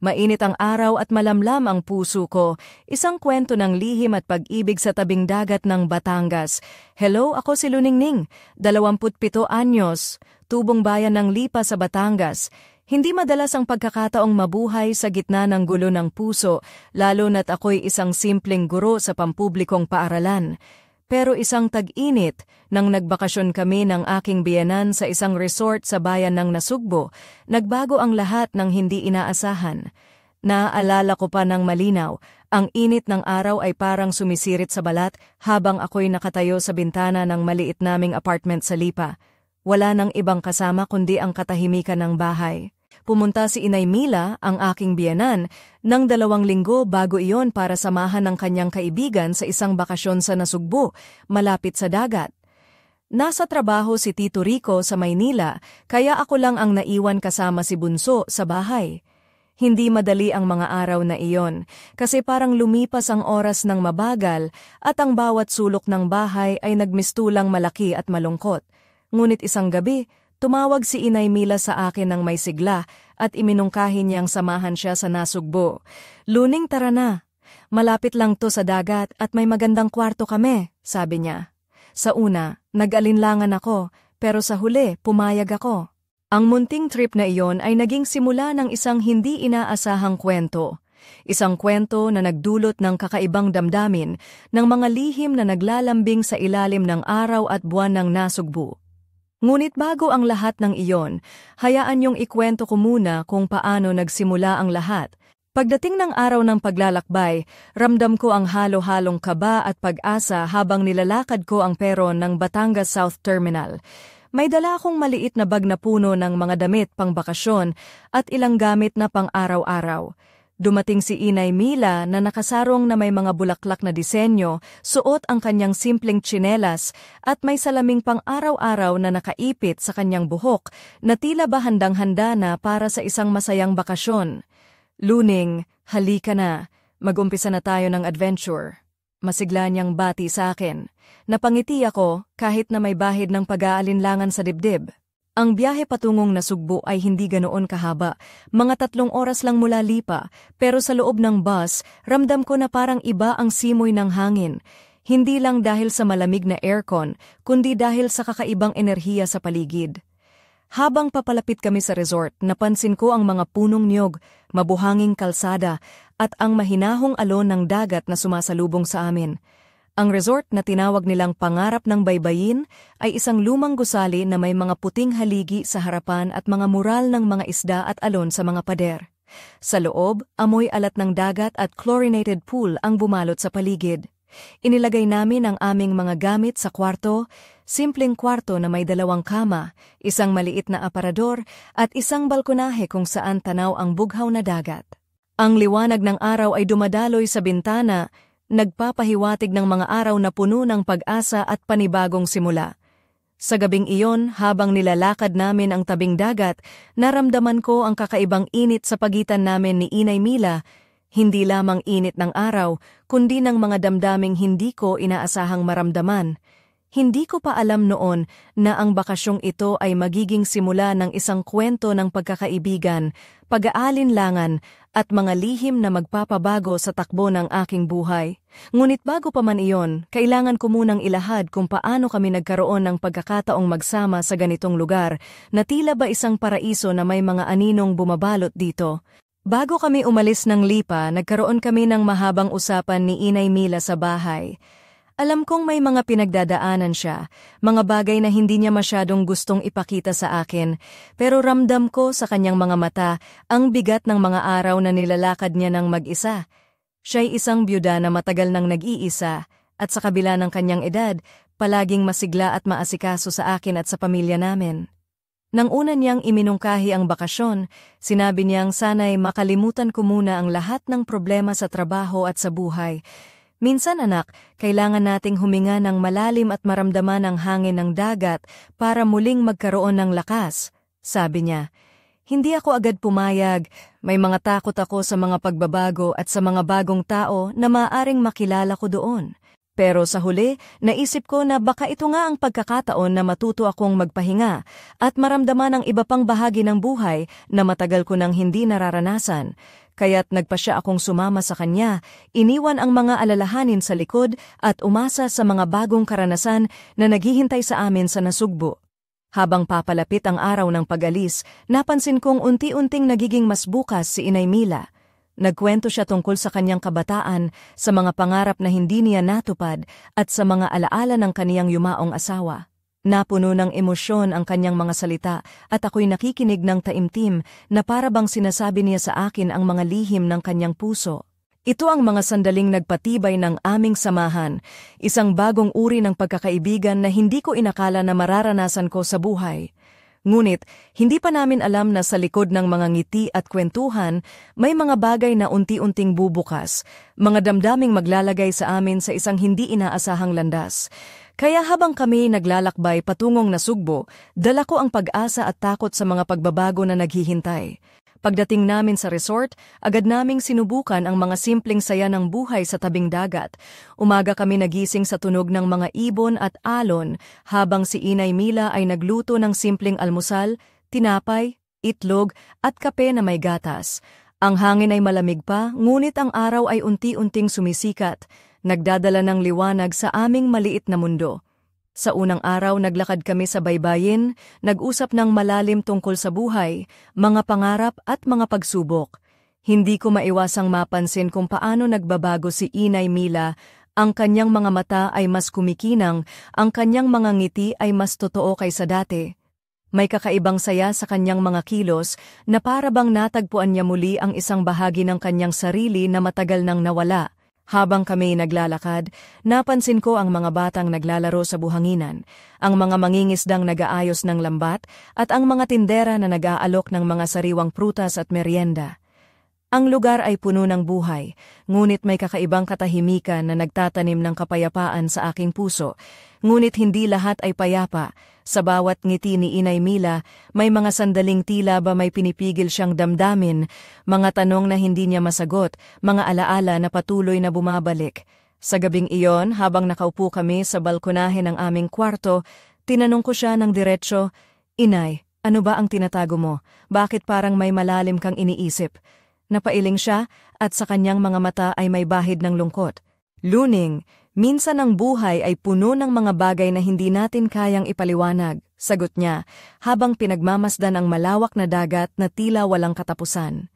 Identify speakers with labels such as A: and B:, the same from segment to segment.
A: Mainit ang araw at malamlam ang puso ko. Isang kwento ng lihim at pag-ibig sa tabing dagat ng Batangas. Hello, ako si Luningning, 27 anyos, tubong bayan ng Lipa sa Batangas. Hindi madalas ang pagkakataong mabuhay sa gitna ng gulo ng puso, lalo na't ako'y isang simpleng guro sa pampublikong paaralan. Pero isang tag-init, nang nagbakasyon kami ng aking biyenan sa isang resort sa bayan ng Nasugbo, nagbago ang lahat ng hindi inaasahan. Naaalala ko pa ng malinaw, ang init ng araw ay parang sumisirit sa balat habang ako'y nakatayo sa bintana ng maliit naming apartment sa Lipa. Wala nang ibang kasama kundi ang katahimikan ng bahay. Pumunta si Inay Mila, ang aking biyenan, ng 2 linggo bago iyon para samahan ng kanyang kaibigan sa isang bakasyon sa Nasugbo, malapit sa dagat. Nasa trabaho si Tito Rico sa Maynila, kaya ako lang ang naiwan kasama si Bunso sa bahay. Hindi madali ang mga araw na iyon, kasi parang lumipas ang oras ng mabagal at ang bawat sulok ng bahay ay nagmistulang malaki at malungkot. Ngunit isang gabi, tumawag si Inay Mila sa akin ng may sigla at iminungkahi niyang samahan siya sa Nasugbo. "Luning, tara na. Malapit lang to sa dagat at may magandang kwarto kami," sabi niya. Sa una, nag-alinlangan ako, pero sa huli, pumayag ako. Ang munting trip na iyon ay naging simula ng isang hindi inaasahang kwento. Isang kwento na nagdulot ng kakaibang damdamin ng mga lihim na naglalambing sa ilalim ng araw at buwan ng Nasugbo. Ngunit bago ang lahat ng iyon, hayaan niyong ikwento ko muna kung paano nagsimula ang lahat. Pagdating ng araw ng paglalakbay, ramdam ko ang halo-halong kaba at pag-asa habang nilalakad ko ang peron ng Batangas South Terminal. May dala akong maliit na bag na puno ng mga damit pang bakasyon at ilang gamit na pang araw-araw. Dumating si Inay Mila na nakasarong na may mga bulaklak na disenyo, suot ang kanyang simpleng tsinelas at may salaming pang araw-araw na nakaipit sa kanyang buhok na tila ba handang-handa na para sa isang masayang bakasyon. "Luning, halika na. Mag-umpisa na tayo ng adventure." Masigla niyang bati sa akin. Napangiti ako kahit na may bahid ng pag-aalinlangan sa dibdib. Ang biyahe patungong Nasugbo ay hindi ganoon kahaba, mga 3 oras lang mula Lipa, pero sa loob ng bus, ramdam ko na parang iba ang simoy ng hangin. Hindi lang dahil sa malamig na aircon, kundi dahil sa kakaibang enerhiya sa paligid. Habang papalapit kami sa resort, napansin ko ang mga punong niyog, mabuhanging kalsada, at ang mahinahong alon ng dagat na sumasalubong sa amin. Ang resort na tinawag nilang Pangarap ng Baybayin ay isang lumang gusali na may mga puting haligi sa harapan at mga mural ng mga isda at alon sa mga pader. Sa loob, amoy alat ng dagat at chlorinated pool ang bumalot sa paligid. Inilagay namin ang aming mga gamit sa kwarto, simpleng kwarto na may 2 kama, isang maliit na aparador at isang balkonahe kung saan tanaw ang bughaw na dagat. Ang liwanag ng araw ay dumadaloy sa bintana, nagpapahiwatig ng mga araw na puno ng pag-asa at panibagong simula. Sa gabing iyon, habang nilalakad namin ang tabing dagat, naramdaman ko ang kakaibang init sa pagitan namin ni Inay Mila. Hindi lamang init ng araw, kundi ng mga damdaming hindi ko inaasahang maramdaman. Hindi ko pa alam noon na ang bakasyong ito ay magiging simula ng isang kwento ng pagkakaibigan, pag-aalinlangan, at mga lihim na magpapabago sa takbo ng aking buhay. Ngunit bago pa man iyon, kailangan ko munang ilahad kung paano kami nagkaroon ng pagkakataong magsama sa ganitong lugar na tila ba isang paraiso na may mga aninong bumabalot dito. Bago kami umalis ng Lipa, nagkaroon kami ng mahabang usapan ni Inay Mila sa bahay. Alam kong may mga pinagdadaanan siya, mga bagay na hindi niya masyadong gustong ipakita sa akin, pero ramdam ko sa kanyang mga mata ang bigat ng mga araw na nilalakad niya ng mag-isa. Siya'y isang byuda na matagal nang nag-iisa, at sa kabila ng kanyang edad, palaging masigla at maasikaso sa akin at sa pamilya namin. Nang una niyang iminungkahi ang bakasyon, sinabi niyang sana'y makalimutan ko muna ang lahat ng problema sa trabaho at sa buhay. "Minsan anak, kailangan nating huminga ng malalim at maramdaman ang hangin ng dagat para muling magkaroon ng lakas," sabi niya. Hindi ako agad pumayag, may mga takot ako sa mga pagbabago at sa mga bagong tao na maaaring makilala ko doon. Pero sa huli, naisip ko na baka ito nga ang pagkakataon na matuto akong magpahinga at maramdaman ang iba pang bahagi ng buhay na matagal ko nang hindi nararanasan. kaya't nagpasya akong sumama sa kanya, iniwan ang mga alalahanin sa likod at umasa sa mga bagong karanasan na naghihintay sa amin sa Nasugbo. Habang papalapit ang araw ng pag-alis, napansin kong unti-unting nagiging mas bukas si Inay Mila. Nagkwento siya tungkol sa kanyang kabataan, sa mga pangarap na hindi niya natupad at sa mga alaala ng kaniyang yumaong asawa. Napuno ng emosyon ang kanyang mga salita at ako'y nakikinig ng taimtim na para bang sinasabi niya sa akin ang mga lihim ng kanyang puso. Ito ang mga sandaling nagpatibay ng aming samahan, isang bagong uri ng pagkakaibigan na hindi ko inakala na mararanasan ko sa buhay. Ngunit, hindi pa namin alam na sa likod ng mga ngiti at kwentuhan, may mga bagay na unti-unting bubukas, mga damdaming maglalagay sa amin sa isang hindi inaasahang landas. Kaya habang kami naglalakbay patungong Nasugbo, dala ko ang pag-asa at takot sa mga pagbabago na naghihintay. Pagdating namin sa resort, agad naming sinubukan ang mga simpleng saya ng buhay sa tabing dagat. Umaga kami nagising sa tunog ng mga ibon at alon, habang si Inay Mila ay nagluto ng simpleng almusal, tinapay, itlog at kape na may gatas. Ang hangin ay malamig pa, ngunit ang araw ay unti-unting sumisikat, nagdadala ng liwanag sa aming maliit na mundo. Sa unang araw naglakad kami sa baybayin, nag-usap ng malalim tungkol sa buhay, mga pangarap at mga pagsubok. Hindi ko maiwasang mapansin kung paano nagbabago si Inay Mila. Ang kanyang mga mata ay mas kumikinang, ang kanyang mga ngiti ay mas totoo kaysa dati. May kakaibang saya sa kanyang mga kilos na para bang natagpuan niya muli ang isang bahagi ng kanyang sarili na matagal nang nawala. Habang kami naglalakad, napansin ko ang mga batang naglalaro sa buhanginan, ang mga mangingisdang nag-aayos ng lambat at ang mga tindera na nag-aalok ng mga sariwang prutas at merienda. Ang lugar ay puno ng buhay, ngunit may kakaibang katahimikan na nagtatanim ng kapayapaan sa aking puso. Ngunit hindi lahat ay payapa. Sa bawat ngiti ni Inay Mila, may mga sandaling tila ba may pinipigil siyang damdamin, mga tanong na hindi niya masagot, mga alaala na patuloy na bumabalik. Sa gabing iyon, habang nakaupo kami sa balkonahe ng aming kwarto, tinanong ko siya ng diretsyo, "Inay, ano ba ang tinatago mo? Bakit parang may malalim kang iniisip?" Napailing siya at sa kanyang mga mata ay may bahid ng lungkot. "Luning, minsan ang buhay ay puno ng mga bagay na hindi natin kayang ipaliwanag," sagot niya, habang pinagmamasdan ang malawak na dagat na tila walang katapusan.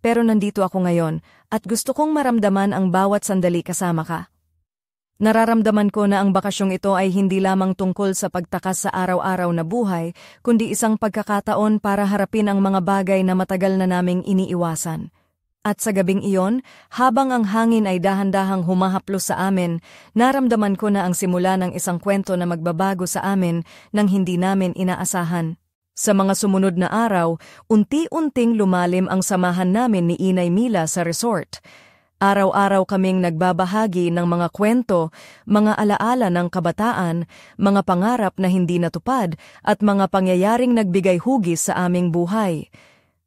A: "Pero nandito ako ngayon at gusto kong maramdaman ang bawat sandali kasama ka. Nararamdaman ko na ang bakasyong ito ay hindi lamang tungkol sa pagtakas sa araw-araw na buhay, kundi isang pagkakataon para harapin ang mga bagay na matagal na naming iniiwasan." At sa gabing iyon, habang ang hangin ay dahan-dahang humahaplos sa amin, naramdaman ko na ang simula ng isang kwento na magbabago sa amin nang hindi namin inaasahan. Sa mga sumunod na araw, unti-unting lumalim ang samahan namin ni Inay Mila sa resort. Araw-araw kaming nagbabahagi ng mga kwento, mga alaala ng kabataan, mga pangarap na hindi natupad at mga pangyayaring nagbigay hugis sa aming buhay.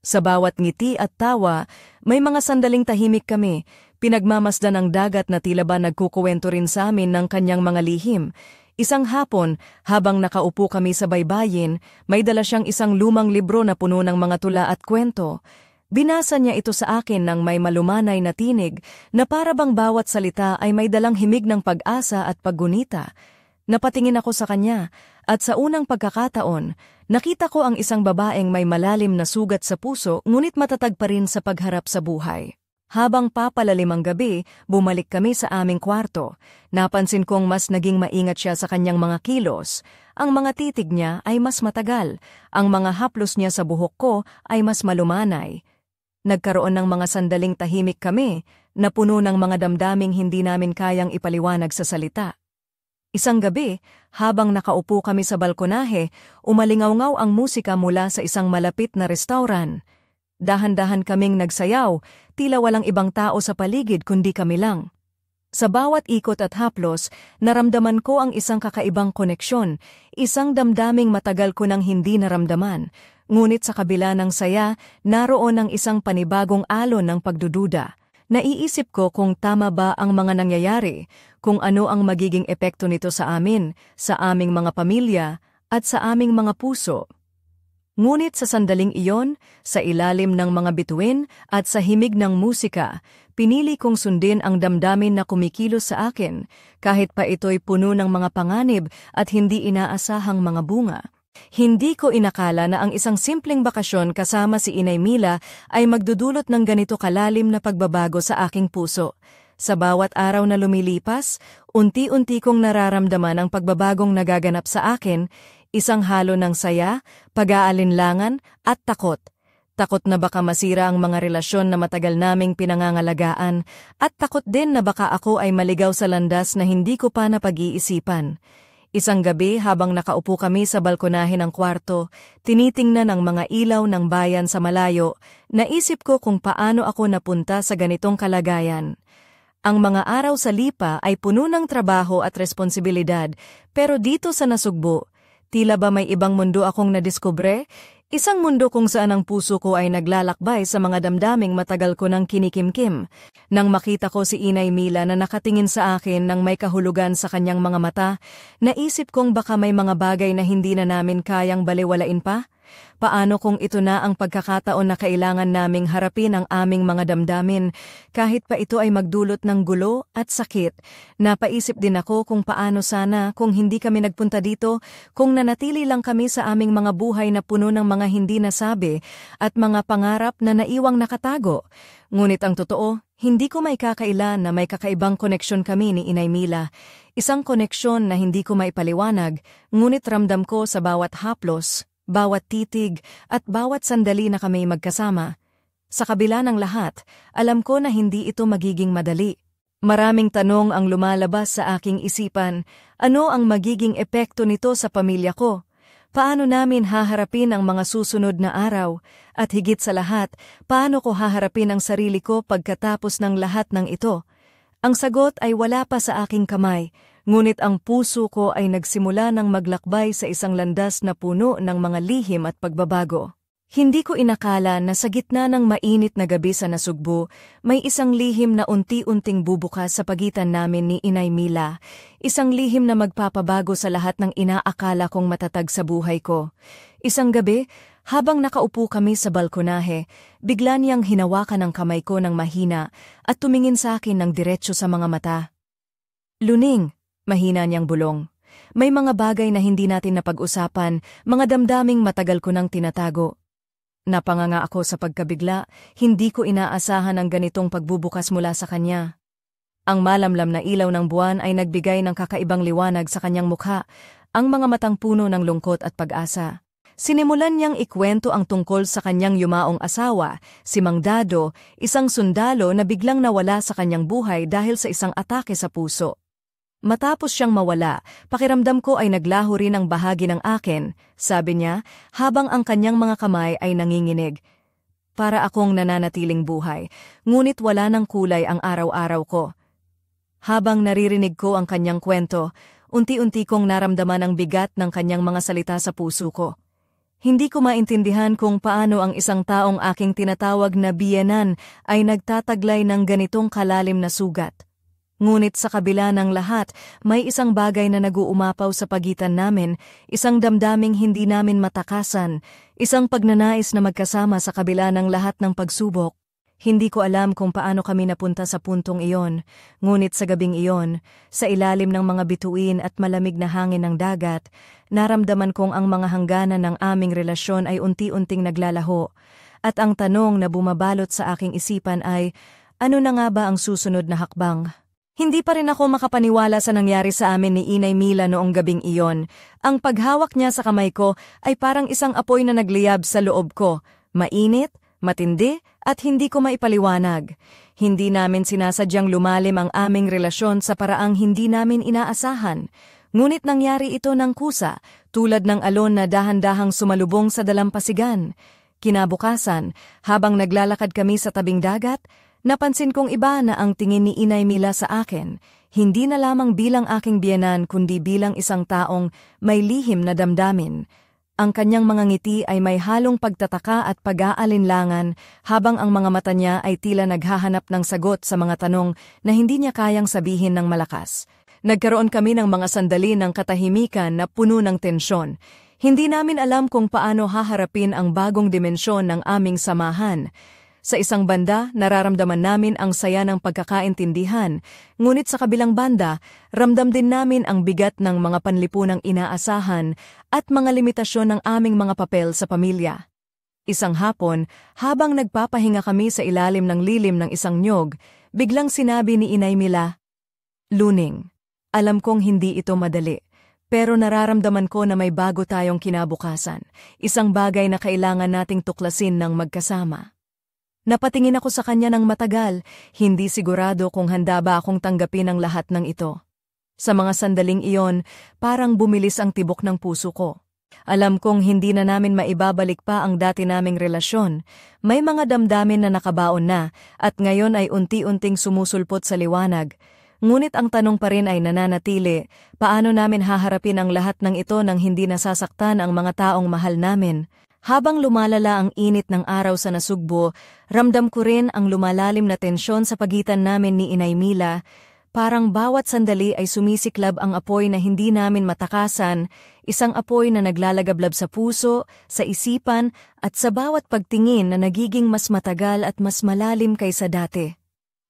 A: Sa bawat ngiti at tawa, may mga sandaling tahimik kami, pinagmamasdan ang dagat na tila ba nagkukuwento rin sa amin ng kanyang mga lihim. Isang hapon, habang nakaupo kami sa baybayin, may dala siyang isang lumang libro na puno ng mga tula at kwento. Binasa niya ito sa akin ng may malumanay na tinig na para bang bawat salita ay may dalang himig ng pag-asa at paggunita. Napatingin ako sa kanya at sa unang pagkakataon, nakita ko ang isang babaeng may malalim na sugat sa puso ngunit matatag pa rin sa pagharap sa buhay. Habang papalalim ang gabi, bumalik kami sa aming kwarto. Napansin kong mas naging maingat siya sa kanyang mga kilos. Ang mga titig niya ay mas matagal. Ang mga haplos niya sa buhok ko ay mas malumanay. Nagkaroon ng mga sandaling tahimik kami, na puno ng mga damdaming hindi namin kayang ipaliwanag sa salita. Isang gabi, habang nakaupo kami sa balkonahe, umalingaw-ngaw ang musika mula sa isang malapit na restauran. Dahan-dahan kaming nagsayaw, tila walang ibang tao sa paligid kundi kami lang. Sa bawat ikot at haplos, naramdaman ko ang isang kakaibang koneksyon, isang damdaming matagal ko nang hindi naramdaman. Ngunit sa kabila ng saya, naroon ang isang panibagong alon ng pagdududa. Naiisip ko kung tama ba ang mga nangyayari, kung ano ang magiging epekto nito sa amin, sa aming mga pamilya, at sa aming mga puso. Ngunit sa sandaling iyon, sa ilalim ng mga bituin at sa himig ng musika, pinili kong sundin ang damdamin na kumikilos sa akin, kahit pa ito'y puno ng mga panganib at hindi inaasahang mga bunga. Hindi ko inakala na ang isang simpleng bakasyon kasama si Inay Mila ay magdudulot ng ganito kalalim na pagbabago sa aking puso. Sa bawat araw na lumilipas, unti-unti kong nararamdaman ang pagbabagong nagaganap sa akin, isang halo ng saya, pag-aalinlangan at takot. Takot na baka masira ang mga relasyon na matagal naming pinangangalagaan at takot din na baka ako ay maligaw sa landas na hindi ko pa napag-iisipan. Isang gabi habang nakaupo kami sa balkonahe ng kwarto, tinitingnan ang mga ilaw ng bayan sa malayo, naisip ko kung paano ako napunta sa ganitong kalagayan. Ang mga araw sa Lipa ay puno ng trabaho at responsibilidad, pero dito sa Nasugbu, tila ba may ibang mundo akong nadiskubre? Isang mundo kung saan ang puso ko ay naglalakbay sa mga damdaming matagal ko nang kinikimkim. Nang makita ko si Inay Mila na nakatingin sa akin nang may kahulugan sa kanyang mga mata, naisip kong baka may mga bagay na hindi na namin kayang baliwalain pa. Paano kung ito na ang pagkakataon na kailangan naming harapin ang aming mga damdamin, kahit pa ito ay magdulot ng gulo at sakit? Napaisip din ako kung paano sana kung hindi kami nagpunta dito, kung nanatili lang kami sa aming mga buhay na puno ng mga hindi nasabi at mga pangarap na naiwang nakatago. Ngunit ang totoo, hindi ko maikakailan na may kakaibang koneksyon kami ni Inay Mila. Isang koneksyon na hindi ko maipaliwanag, ngunit ramdam ko sa bawat haplos, bawat titig at bawat sandali na kami magkasama. Sa kabila ng lahat, alam ko na hindi ito magiging madali. Maraming tanong ang lumalabas sa aking isipan. Ano ang magiging epekto nito sa pamilya ko? Paano namin haharapin ang mga susunod na araw? At higit sa lahat, paano ko haharapin ang sarili ko pagkatapos ng lahat ng ito? Ang sagot ay wala pa sa aking kamay. Ngunit ang puso ko ay nagsimula ng maglakbay sa isang landas na puno ng mga lihim at pagbabago. Hindi ko inakala na sa gitna ng mainit na gabi sa Nasugbu, may isang lihim na unti-unting bubukas sa pagitan namin ni Inay Mila. Isang lihim na magpapabago sa lahat ng inaakala kong matatag sa buhay ko. Isang gabi, habang nakaupo kami sa balkonahe, bigla niyang hinawakan ang kamay ko ng mahina at tumingin sa akin ng diretso sa mga mata. "Luning," mahina niyang bulong. "May mga bagay na hindi natin napag-usapan, mga damdaming matagal ko nang tinatago." Napanganga ako sa pagkabigla, hindi ko inaasahan ang ganitong pagbubukas mula sa kanya. Ang malamlam na ilaw ng buwan ay nagbigay ng kakaibang liwanag sa kanyang mukha, ang mga matang puno ng lungkot at pag-asa. Sinimulan niyang ikwento ang tungkol sa kanyang yumaong asawa, si Mang Dado, isang sundalo na biglang nawala sa kanyang buhay dahil sa isang atake sa puso. Matapos siyang mawala, pakiramdam ko ay naglaho rin ang bahagi ng akin, sabi niya, habang ang kanyang mga kamay ay nanginginig. Para akong nananatiling buhay, ngunit wala ng kulay ang araw-araw ko. Habang naririnig ko ang kanyang kwento, unti-unti kong naramdaman ang bigat ng kanyang mga salita sa puso ko. Hindi ko maintindihan kung paano ang isang taong aking tinatawag na biyenan ay nagtataglay ng ganitong kalalim na sugat. Ngunit sa kabila ng lahat, may isang bagay na nag-uumapaw sa pagitan namin, isang damdaming hindi namin matakasan, isang pagnanais na magkasama sa kabila ng lahat ng pagsubok. Hindi ko alam kung paano kami napunta sa puntong iyon, ngunit sa gabing iyon, sa ilalim ng mga bituin at malamig na hangin ng dagat, naramdaman kong ang mga hangganan ng aming relasyon ay unti-unting naglalaho. At ang tanong na bumabalot sa aking isipan ay, ano na nga ba ang susunod na hakbang? Hindi pa rin ako makapaniwala sa nangyari sa amin ni Inay Mila noong gabing iyon. Ang paghawak niya sa kamay ko ay parang isang apoy na nagliyab sa loob ko. Mainit, matindi, at hindi ko maipaliwanag. Hindi namin sinasadyang lumalim ang aming relasyon sa paraang hindi namin inaasahan. Ngunit nangyari ito ng kusa, tulad ng alon na dahan-dahang sumalubong sa dalampasigan. Kinabukasan, habang naglalakad kami sa tabing dagat, napansin kong iba na ang tingin ni Inay Mila sa akin, hindi na lamang bilang aking biyenan kundi bilang isang taong may lihim na damdamin. Ang kanyang mga ngiti ay may halong pagtataka at pag-aalinlangan habang ang mga mata niya ay tila naghahanap ng sagot sa mga tanong na hindi niya kayang sabihin ng malakas. Nagkaroon kami ng mga sandali ng katahimikan na puno ng tensyon. Hindi namin alam kung paano haharapin ang bagong dimensyon ng aming samahan. Sa isang banda, nararamdaman namin ang saya ng pagkakaintindihan, ngunit sa kabilang banda, ramdam din namin ang bigat ng mga panlipunang inaasahan at mga limitasyon ng aming mga papel sa pamilya. Isang hapon, habang nagpapahinga kami sa ilalim ng lilim ng isang niyog, biglang sinabi ni Inay Mila, "Luning, alam kong hindi ito madali, pero nararamdaman ko na may bago tayong kinabukasan, isang bagay na kailangan nating tuklasin ng magkasama." Napatingin ako sa kanya ng matagal, hindi sigurado kung handa ba akong tanggapin ang lahat ng ito. Sa mga sandaling iyon, parang bumilis ang tibok ng puso ko. Alam kong hindi na namin maibabalik pa ang dati naming relasyon. May mga damdamin na nakabaon na at ngayon ay unti-unting sumusulpot sa liwanag. Ngunit ang tanong pa rin ay nananatili, paano namin haharapin ang lahat ng ito nang hindi nasasaktan ang mga taong mahal namin? Habang lumalala ang init ng araw sa Nasugbo, ramdam ko rin ang lumalalim na tensyon sa pagitan namin ni Inay Mila. Parang bawat sandali ay sumisiklab ang apoy na hindi namin matakasan, isang apoy na naglalagablab sa puso, sa isipan, at sa bawat pagtingin na nagiging mas matagal at mas malalim kaysa dati.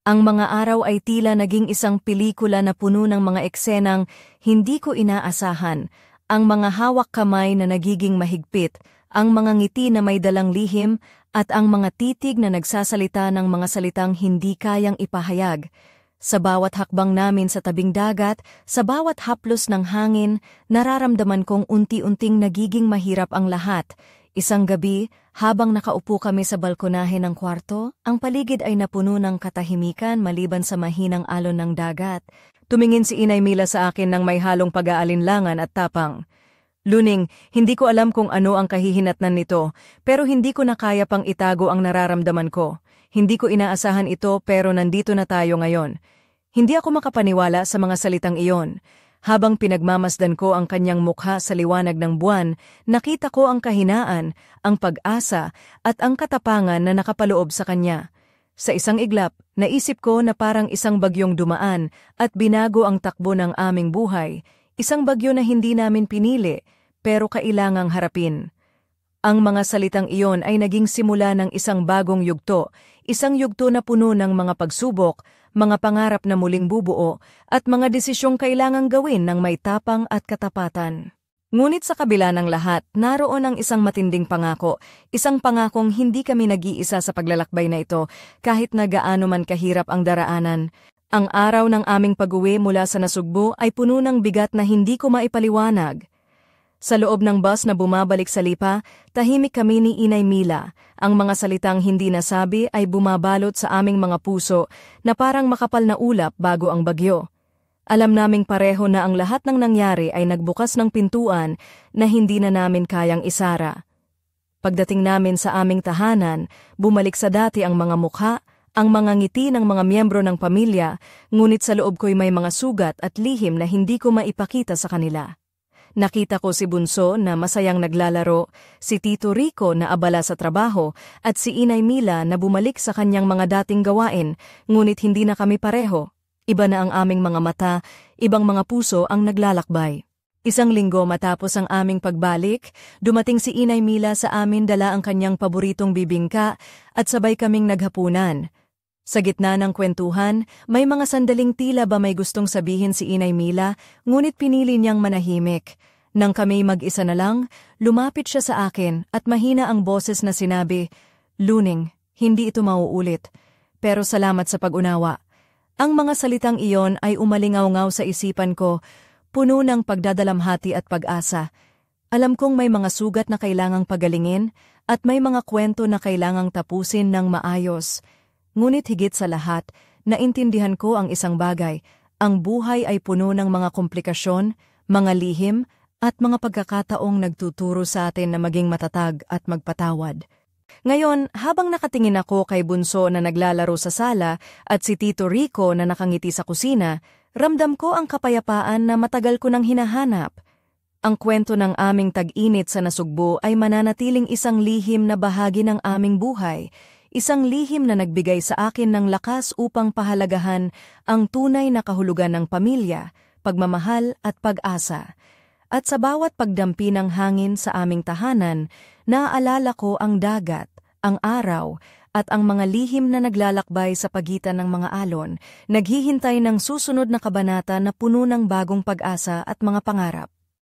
A: Ang mga araw ay tila naging isang pelikula na puno ng mga eksenang hindi ko inaasahan, ang mga hawak kamay na nagiging mahigpit, ang mga ngiti na may dalang lihim, at ang mga titig na nagsasalita ng mga salitang hindi kayang ipahayag. Sa bawat hakbang namin sa tabing dagat, sa bawat haplos ng hangin, nararamdaman kong unti-unting nagiging mahirap ang lahat. Isang gabi, habang nakaupo kami sa balkonahe ng kwarto, ang paligid ay napuno ng katahimikan maliban sa mahinang alon ng dagat. Tumingin si Inay Mila sa akin ng may halong pag-aalinlangan at tapang. "Luning, hindi ko alam kung ano ang kahihinatnan nito, pero hindi ko na kaya pang itago ang nararamdaman ko. Hindi ko inaasahan ito pero nandito na tayo ngayon." Hindi ako makapaniwala sa mga salitang iyon. Habang pinagmamasdan ko ang kanyang mukha sa liwanag ng buwan, nakita ko ang kahinaan, ang pag-asa, at ang katapangan na nakapaloob sa kanya. Sa isang iglap, naisip ko na parang isang bagyong dumaan at binago ang takbo ng aming buhay. Isang bagyo na hindi namin pinili, pero kailangang harapin. Ang mga salitang iyon ay naging simula ng isang bagong isang yugto na puno ng mga pagsubok, mga pangarap na muling bubuo, at mga desisyong kailangang gawin ng may tapang at katapatan. Ngunit sa kabila ng lahat, naroon ang isang matinding pangako, isang pangakong hindi kami nag-iisa sa paglalakbay na ito, kahit na gaano man kahirap ang daraanan. Ang araw ng aming pag-uwi mula sa Nasugbo ay puno ng bigat na hindi ko maipaliwanag. Sa loob ng bus na bumabalik sa Lipa, tahimik kami ni Inay Mila. Ang mga salitang hindi nasabi ay bumabalot sa aming mga puso na parang makapal na ulap bago ang bagyo. Alam naming pareho na ang lahat ng nangyari ay nagbukas ng pintuan na hindi na namin kayang isara. Pagdating namin sa aming tahanan, bumalik sa dati ang mga mukha, ang mga ngiti ng mga miyembro ng pamilya, ngunit sa loob ko'y may mga sugat at lihim na hindi ko maipakita sa kanila. Nakita ko si Bunso na masayang naglalaro, si Tito Rico na abala sa trabaho, at si Inay Mila na bumalik sa kanyang mga dating gawain, ngunit hindi na kami pareho. Iba na ang aming mga mata, ibang mga puso ang naglalakbay. Isang linggo matapos ang aming pagbalik, dumating si Inay Mila sa amin dala ang kanyang paboritong bibingka at sabay kaming naghapunan. Sa gitna ng kwentuhan, may mga sandaling tila ba may gustong sabihin si Inay Mila, ngunit pinili niyang manahimik. Nang kami mag-isa na lang, lumapit siya sa akin at mahina ang boses na sinabi, "Luning, hindi ito mauulit, pero salamat sa pag-unawa." Ang mga salitang iyon ay umalingaw-ngaw sa isipan ko, puno ng pagdadalamhati at pag-asa. Alam kong may mga sugat na kailangang pagalingin at may mga kwento na kailangang tapusin ng maayos. Ngunit higit sa lahat, naintindihan ko ang isang bagay, ang buhay ay puno ng mga komplikasyon, mga lihim, at mga pagkakataong nagtuturo sa atin na maging matatag at magpatawad. Ngayon, habang nakatingin ako kay Bunso na naglalaro sa sala at si Tito Rico na nakangiti sa kusina, ramdam ko ang kapayapaan na matagal ko nang hinahanap. Ang kwento ng aming tag-init sa Nasugbo ay mananatiling isang lihim na bahagi ng aming buhay, isang lihim na nagbigay sa akin ng lakas upang pahalagahan ang tunay na kahulugan ng pamilya, pagmamahal at pag-asa. At sa bawat pagdampi ng hangin sa aming tahanan, naaalala ko ang dagat, ang araw, at ang mga lihim na naglalakbay sa pagitan ng mga alon, naghihintay ng susunod na kabanata na puno ng bagong pag-asa at mga pangarap.